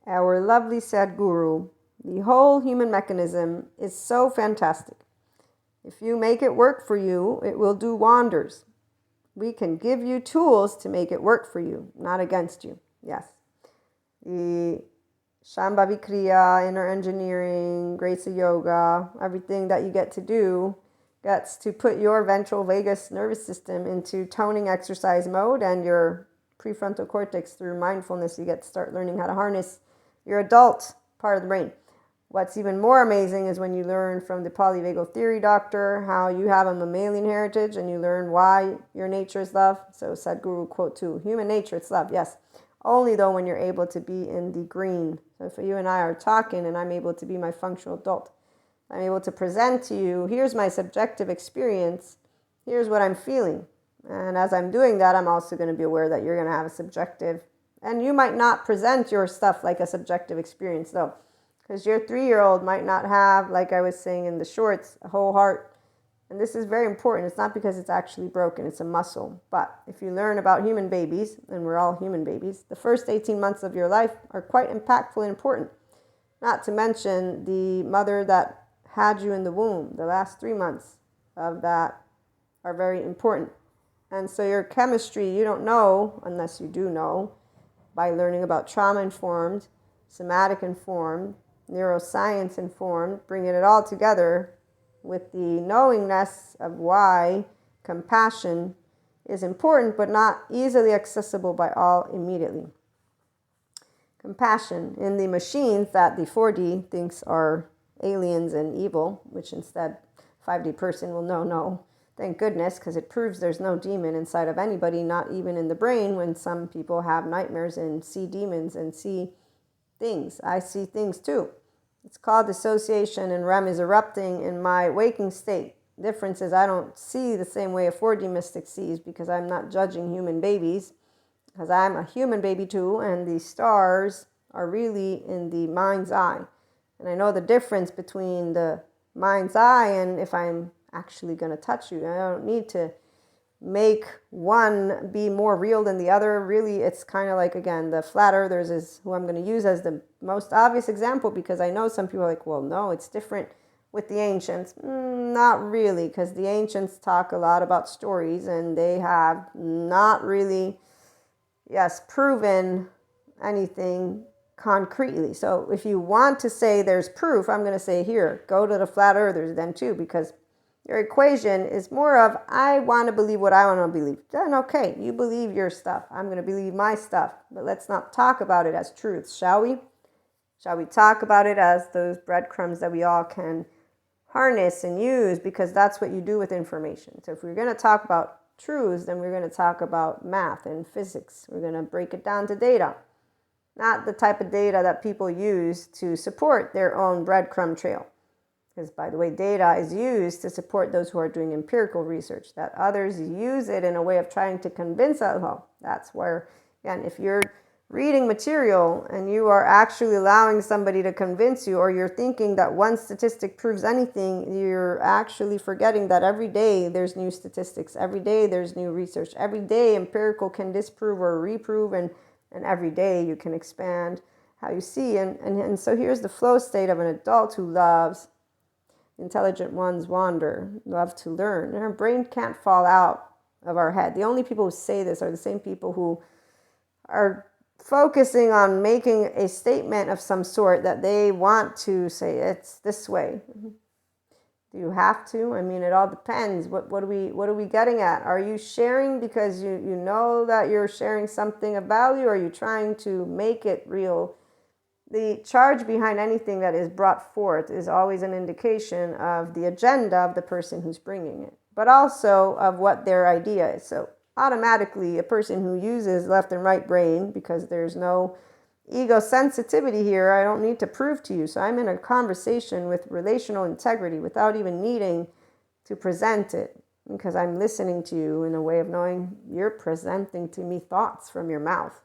our lovely Sadhguru. The whole human mechanism is so fantastic. If you make it work for you, it will do wonders. We can give you tools to make it work for you, not against you. Yes. The Shambhavi Kriya, inner engineering, Grace Yoga, everything that you get to do gets to put your ventral vagus nervous system into toning exercise mode, and your prefrontal cortex, through mindfulness, you get to start learning how to harness your adult part of the brain. What's even more amazing is when you learn from the polyvagal theory doctor how you have a mammalian heritage, and you learn why your nature is love. So Sadhguru quote 2, human nature, it's love, yes. Only though when you're able to be in the green. So if you and I are talking and I'm able to be my functional adult, I'm able to present to you, here's my subjective experience, here's what I'm feeling. And as I'm doing that, I'm also going to be aware that you're going to have a subjective, and you might not present your stuff like a subjective experience though. Because your 3-year-old might not have, like I was saying in the shorts, a whole heart. And this is very important. It's not because it's actually broken, it's a muscle. But if you learn about human babies, and we're all human babies, the first 18 months of your life are quite impactful and important. Not to mention the mother that had you in the womb. The last 3 months of that are very important. And so your chemistry, you don't know, unless you do know, by learning about trauma-informed, somatic-informed, neuroscience informed, bringing it all together with the knowingness of why compassion is important but not easily accessible by all immediately. Compassion in the machines that the 4D thinks are aliens and evil, which instead 5D person will know, no, thank goodness, because it proves there's no demon inside of anybody, not even in the brain, when some people have nightmares and see demons and see things. I see things too. It's called dissociation, and REM is erupting in my waking state. Difference is I don't see the same way a 4D mystic sees, because I'm not judging human babies, because I'm a human baby too, and the stars are really in the mind's eye. And I know the difference between the mind's eye and if I'm actually going to touch you. I don't need to make one be more real than the other. Really, it's kind of like, again, the flat earthers is who I'm going to use as the most obvious example, because I know some people are like, well, no, it's different with the ancients. Not really, because the ancients talk a lot about stories, and they have not really, proven anything concretely. So if you want to say there's proof, I'm going to say, here, go to the flat earthers then too, because your equation is more of, I want to believe what I want to believe. Then okay, you believe your stuff. I'm going to believe my stuff. But let's not talk about it as truths, shall we? Shall we talk about it as those breadcrumbs that we all can harness and use, because that's what you do with information. So if we're going to talk about truths, then we're going to talk about math and physics. We're going to break it down to data. Not the type of data that people use to support their own breadcrumb trail. Because, by the way, data is used to support those who are doing empirical research, that others use it in a way of trying to convince us. Well, that's where, again, if you're reading material and you are actually allowing somebody to convince you, or you're thinking that one statistic proves anything, you're actually forgetting that every day there's new statistics. Every day there's new research. Every day empirical can disprove or reprove, and every day you can expand how you see. And so here's the flow state of an adult who loves. Intelligent ones wander, love to learn. And our brain can't fall out of our head. The only people who say this are the same people who are focusing on making a statement of some sort that they want to say it's this way. Do you have to? I mean, it all depends. What are we getting at? Are you sharing because you know that you're sharing something of value? Or are you trying to make it real? The charge behind anything that is brought forth is always an indication of the agenda of the person who's bringing it, but also of what their idea is. So automatically, a person who uses left and right brain, because there's no ego sensitivity here, I don't need to prove to you. So I'm in a conversation with relational integrity without even needing to present it, because I'm listening to you in a way of knowing you're presenting to me thoughts from your mouth.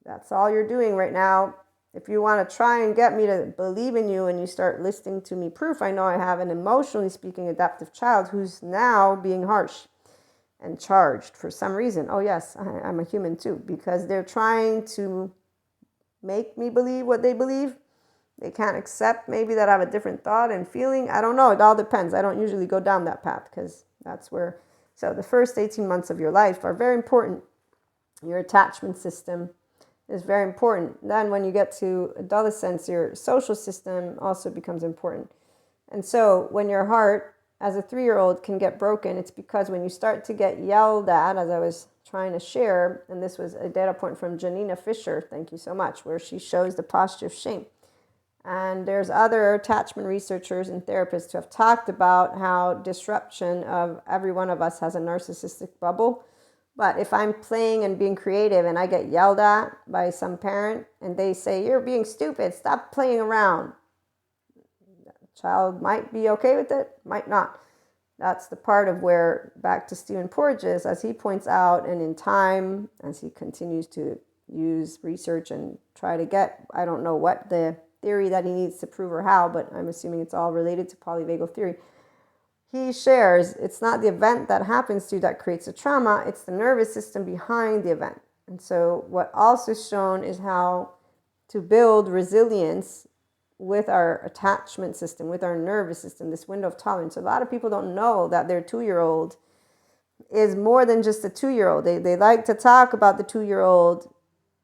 That's all you're doing right now. If you want to try and get me to believe in you and you start listing to me proof, I know I have an emotionally speaking adaptive child who's now being harsh and charged for some reason. Oh yes, I'm a human too, because they're trying to make me believe what they believe. They can't accept maybe that I have a different thought and feeling. I don't know. It all depends. I don't usually go down that path because that's where. So the first 18 months of your life are very important. Your attachment system is very important. Then when you get to adolescence, your social system also becomes important. And so when your heart as a 3-year-old can get broken, it's because when you start to get yelled at, as I was trying to share, and this was a data point from Janina Fisher, thank you so much, where she shows the posture of shame. And there's other attachment researchers and therapists who have talked about how disruption of every one of us has a narcissistic bubble. But if I'm playing and being creative and I get yelled at by some parent and they say, you're being stupid, stop playing around. The child might be okay with it, might not. That's the part of where, back to Stephen Porges, as he points out, and in time, as he continues to use research and try to get, I don't know what the theory that he needs to prove or how, but I'm assuming it's all related to polyvagal theory. He shares it's not the event that happens to you that creates a trauma, it's the nervous system behind the event. And so what also shown is how to build resilience with our attachment system, with our nervous system, this window of tolerance. A lot of people don't know that their 2-year-old is more than just a 2-year-old. They like to talk about the 2-year-old.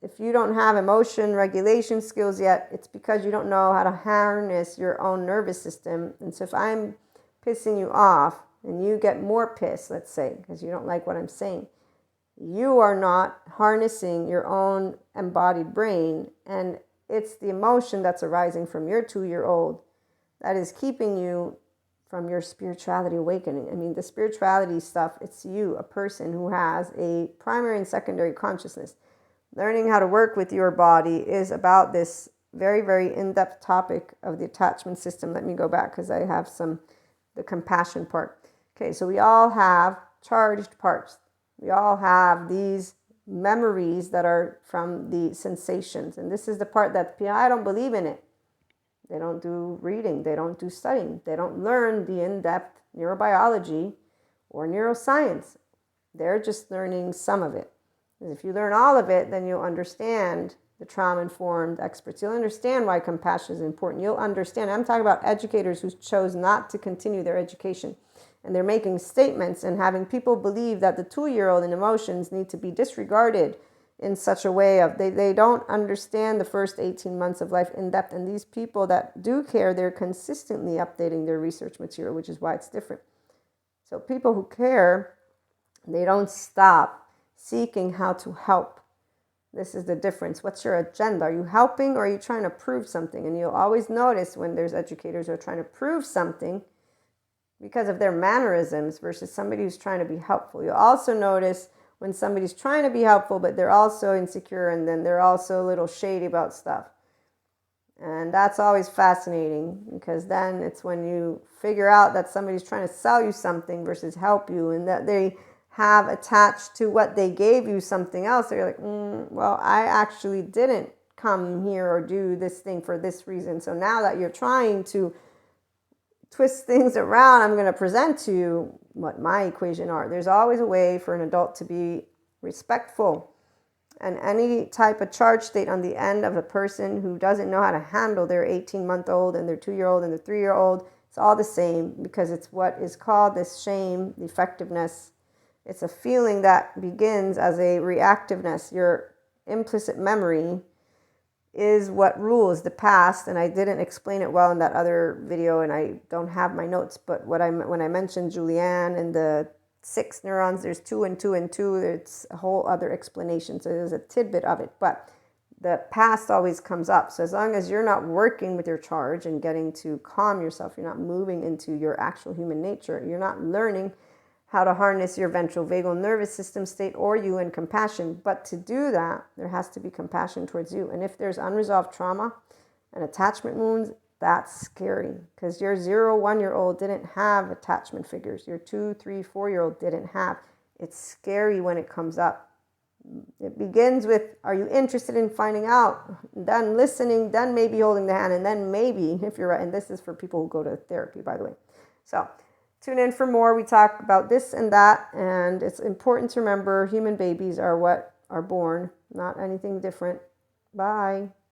If you don't have emotion regulation skills yet, it's because you don't know how to harness your own nervous system. And so if I'm pissing you off and you get more pissed, let's say, because you don't like what I'm saying, you are not harnessing your own embodied brain. And it's the emotion that's arising from your 2-year-old that is keeping you from your spirituality awakening. I mean, the spirituality stuff, it's you, a person who has a primary and secondary consciousness. Learning how to work with your body is about this very, very in-depth topic of the attachment system. Let me go back because I have the compassion part. Okay, so we all have charged parts. We all have these memories that are from the sensations. And this is the part that I don't believe in it. They don't do reading. They don't do studying. They don't learn the in-depth neurobiology or neuroscience. They're just learning some of it. And if you learn all of it, then you'll understand the trauma-informed experts. You'll understand why compassion is important. You'll understand. I'm talking about educators who chose not to continue their education. And they're making statements and having people believe that the 2-year-old in emotions need to be disregarded in such a way of they don't understand the first 18 months of life in depth. And these people that do care, they're consistently updating their research material, which is why it's different. So people who care, they don't stop seeking how to help. This is the difference. What's your agenda? Are you helping or are you trying to prove something? And you'll always notice when there's educators who are trying to prove something because of their mannerisms versus somebody who's trying to be helpful. You'll also notice when somebody's trying to be helpful, but they're also insecure and then they're also a little shady about stuff. And that's always fascinating because then it's when you figure out that somebody's trying to sell you something versus help you and that they have attached to what they gave you something else. So you're like, well, I actually didn't come here or do this thing for this reason. So now that you're trying to twist things around, I'm going to present to you what my equation are. There's always a way for an adult to be respectful. And any type of charge state on the end of a person who doesn't know how to handle their 18-month-old and their 2-year-old and their 3-year-old, it's all the same because it's what is called this shame, the effectiveness. It's a feeling that begins as a reactiveness. Your implicit memory is what rules the past. And I didn't explain it well in that other video, and I don't have my notes. But when I mentioned Julianne and the 6 neurons, there's 2 and 2 and 2. It's a whole other explanation. So there's a tidbit of it. But the past always comes up. So as long as you're not working with your charge and getting to calm yourself, you're not moving into your actual human nature, you're not learning how to harness your ventral vagal nervous system state or you in compassion. But to do that, there has to be compassion towards you. And if there's unresolved trauma and attachment wounds, that's scary because your 0-1-year-old didn't have attachment figures. Your 2, 3, 4-year-old didn't have. It's scary when it comes up. It begins with, are you interested in finding out? Then listening, then maybe holding the hand, and then maybe, if you're right, and this is for people who go to therapy, by the way. So tune in for more. We talk about this and that, and it's important to remember human babies are what are born, not anything different. Bye.